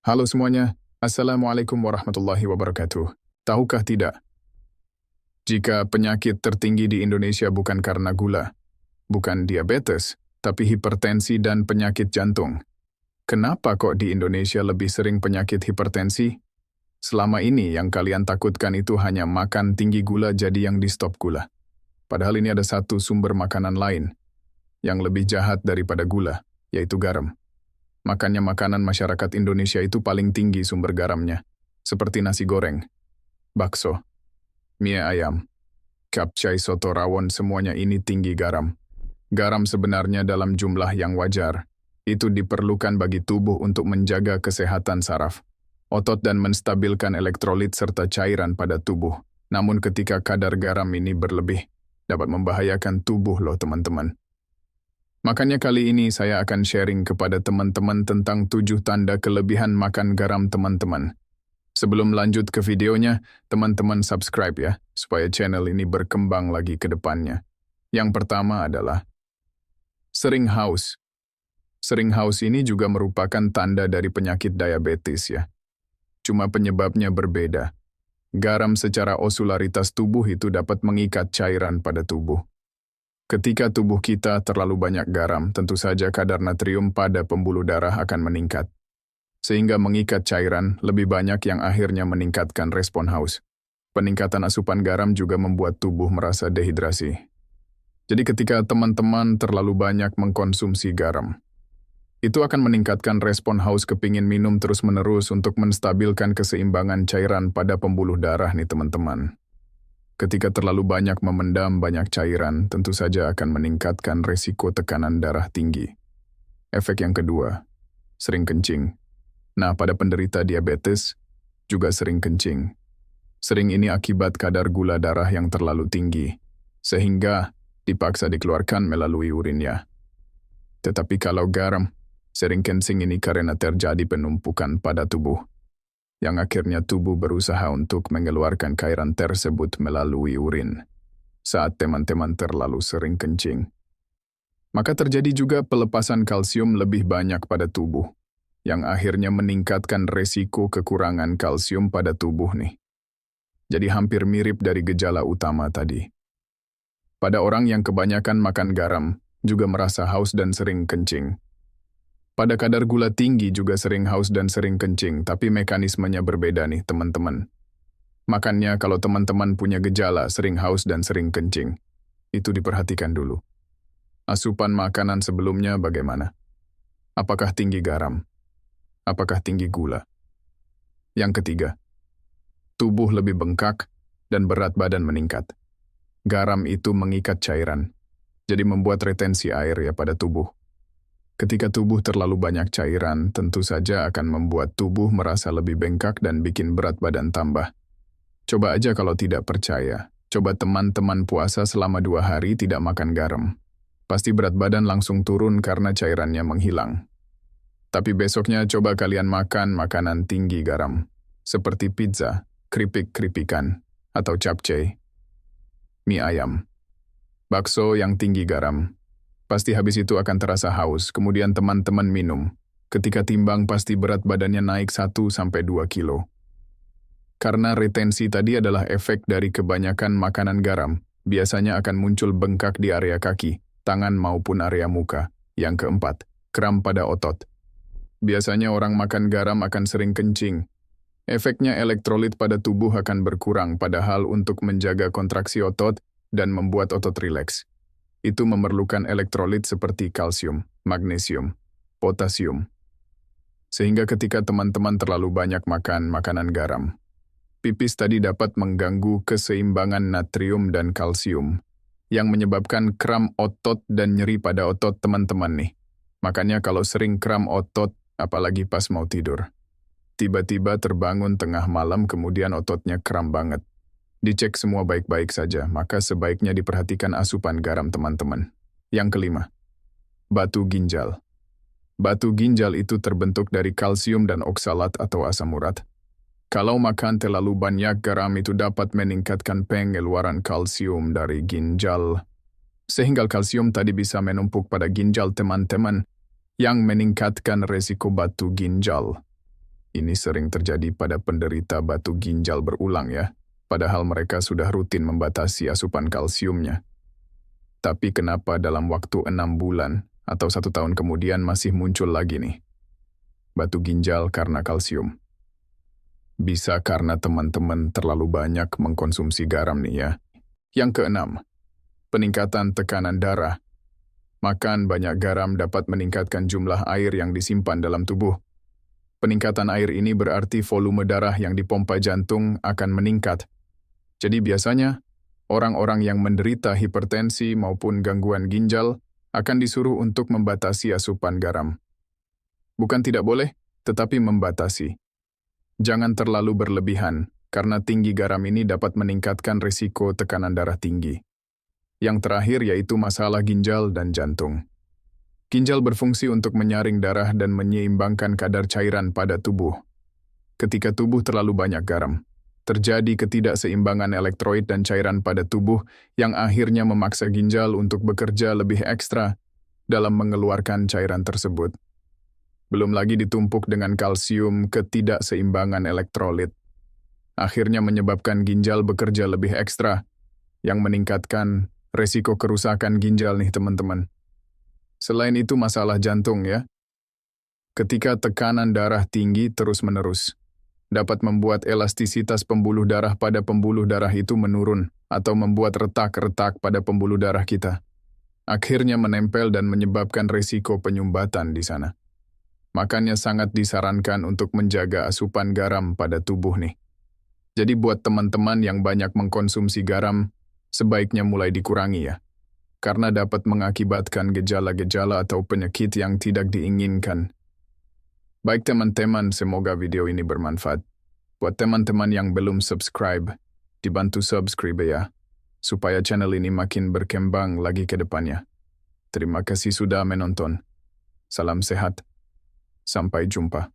Halo semuanya, Assalamualaikum warahmatullahi wabarakatuh. Tahukah tidak, jika penyakit tertinggi di Indonesia bukan karena gula, bukan diabetes, tapi hipertensi dan penyakit jantung. Kenapa kok di Indonesia lebih sering penyakit hipertensi? Selama ini yang kalian takutkan itu hanya makan tinggi gula jadi yang di stop gula. Padahal ini ada satu sumber makanan lain yang lebih jahat daripada gula, yaitu garam. Makannya makanan masyarakat Indonesia itu paling tinggi sumber garamnya, seperti nasi goreng, bakso, mie ayam, capcay, soto rawon, semuanya ini tinggi garam. Garam sebenarnya dalam jumlah yang wajar. Itu diperlukan bagi tubuh untuk menjaga kesehatan saraf, otot dan menstabilkan elektrolit serta cairan pada tubuh. Namun ketika kadar garam ini berlebih, dapat membahayakan tubuh loh teman-teman. Makanya kali ini saya akan sharing kepada teman-teman tentang 7 tanda kelebihan makan garam teman-teman. Sebelum lanjut ke videonya, teman-teman subscribe ya, supaya channel ini berkembang lagi ke depannya. Yang pertama adalah sering haus. Sering haus ini juga merupakan tanda dari penyakit diabetes ya. Cuma penyebabnya berbeda. Garam secara osularitas tubuh itu dapat mengikat cairan pada tubuh. Ketika tubuh kita terlalu banyak garam, tentu saja kadar natrium pada pembuluh darah akan meningkat. Sehingga mengikat cairan lebih banyak yang akhirnya meningkatkan respon haus. Peningkatan asupan garam juga membuat tubuh merasa dehidrasi. Jadi ketika teman-teman terlalu banyak mengkonsumsi garam, itu akan meningkatkan respon haus kepingin minum terus-menerus untuk menstabilkan keseimbangan cairan pada pembuluh darah nih teman-teman. Ketika terlalu banyak memendam banyak cairan, tentu saja akan meningkatkan resiko tekanan darah tinggi. Efek yang kedua, sering kencing. Nah, pada penderita diabetes, juga sering kencing. Sering ini akibat kadar gula darah yang terlalu tinggi, sehingga dipaksa dikeluarkan melalui urinnya. Tetapi kalau garam, sering kencing ini karena terjadi penumpukan pada tubuh, yang akhirnya tubuh berusaha untuk mengeluarkan cairan tersebut melalui urin saat teman-teman terlalu sering kencing. Maka terjadi juga pelepasan kalsium lebih banyak pada tubuh, yang akhirnya meningkatkan resiko kekurangan kalsium pada tubuh nih. Jadi hampir mirip dari gejala utama tadi. Pada orang yang kebanyakan makan garam, juga merasa haus dan sering kencing. Pada kadar gula tinggi juga sering haus dan sering kencing, tapi mekanismenya berbeda nih teman-teman. Makanya kalau teman-teman punya gejala sering haus dan sering kencing, itu diperhatikan dulu. Asupan makanan sebelumnya bagaimana? Apakah tinggi garam? Apakah tinggi gula? Yang ketiga, tubuh lebih bengkak dan berat badan meningkat. Garam itu mengikat cairan, jadi membuat retensi air ya pada tubuh. Ketika tubuh terlalu banyak cairan, tentu saja akan membuat tubuh merasa lebih bengkak dan bikin berat badan tambah. Coba aja kalau tidak percaya. Coba teman-teman puasa selama 2 hari tidak makan garam. Pasti berat badan langsung turun karena cairannya menghilang. Tapi besoknya coba kalian makan makanan tinggi garam, seperti pizza, keripik-keripikan, atau capcay, mie ayam, bakso yang tinggi garam. Pasti habis itu akan terasa haus, kemudian teman-teman minum. Ketika timbang pasti berat badannya naik 1-2 kilo. Karena retensi tadi adalah efek dari kebanyakan makanan garam, biasanya akan muncul bengkak di area kaki, tangan maupun area muka. Yang keempat, kram pada otot. Biasanya orang makan garam akan sering kencing. Efeknya elektrolit pada tubuh akan berkurang, padahal untuk menjaga kontraksi otot dan membuat otot rileks, itu memerlukan elektrolit seperti kalsium, magnesium, potasium. Sehingga ketika teman-teman terlalu banyak makan makanan garam, pipis tadi dapat mengganggu keseimbangan natrium dan kalsium, yang menyebabkan kram otot dan nyeri pada otot teman-teman nih. Makanya kalau sering kram otot, apalagi pas mau tidur, tiba-tiba terbangun tengah malam kemudian ototnya kram banget. Dicek semua baik-baik saja, maka sebaiknya diperhatikan asupan garam teman-teman. Yang kelima, batu ginjal. Batu ginjal itu terbentuk dari kalsium dan oksalat atau asam urat. Kalau makan terlalu banyak garam itu dapat meningkatkan pengeluaran kalsium dari ginjal. Sehingga kalsium tadi bisa menumpuk pada ginjal teman-teman, yang meningkatkan resiko batu ginjal. Ini sering terjadi pada penderita batu ginjal berulang ya, padahal mereka sudah rutin membatasi asupan kalsiumnya. Tapi kenapa dalam waktu 6 bulan atau 1 tahun kemudian masih muncul lagi nih? Batu ginjal karena kalsium. Bisa karena teman-teman terlalu banyak mengkonsumsi garam nih ya. Yang keenam, peningkatan tekanan darah. Makan banyak garam dapat meningkatkan jumlah air yang disimpan dalam tubuh. Peningkatan air ini berarti volume darah yang dipompa jantung akan meningkat. Jadi biasanya, orang-orang yang menderita hipertensi maupun gangguan ginjal akan disuruh untuk membatasi asupan garam. Bukan tidak boleh, tetapi membatasi. Jangan terlalu berlebihan, karena tinggi garam ini dapat meningkatkan risiko tekanan darah tinggi. Yang terakhir yaitu masalah ginjal dan jantung. Ginjal berfungsi untuk menyaring darah dan menyeimbangkan kadar cairan pada tubuh. Ketika tubuh terlalu banyak garam, terjadi ketidakseimbangan elektrolit dan cairan pada tubuh yang akhirnya memaksa ginjal untuk bekerja lebih ekstra dalam mengeluarkan cairan tersebut. Belum lagi ditumpuk dengan kalsium ketidakseimbangan elektrolit. Akhirnya menyebabkan ginjal bekerja lebih ekstra, yang meningkatkan resiko kerusakan ginjal nih teman-teman. Selain itu masalah jantung ya. Ketika tekanan darah tinggi terus-menerus, dapat membuat elastisitas pembuluh darah pada pembuluh darah itu menurun atau membuat retak-retak pada pembuluh darah kita. Akhirnya menempel dan menyebabkan risiko penyumbatan di sana. Makanya sangat disarankan untuk menjaga asupan garam pada tubuh nih. Jadi buat teman-teman yang banyak mengkonsumsi garam, sebaiknya mulai dikurangi ya. Karena dapat mengakibatkan gejala-gejala atau penyakit yang tidak diinginkan. Baik teman-teman, semoga video ini bermanfaat. Buat teman-teman yang belum subscribe, dibantu subscribe ya, supaya channel ini makin berkembang lagi ke depannya. Terima kasih sudah menonton. Salam sehat. Sampai jumpa.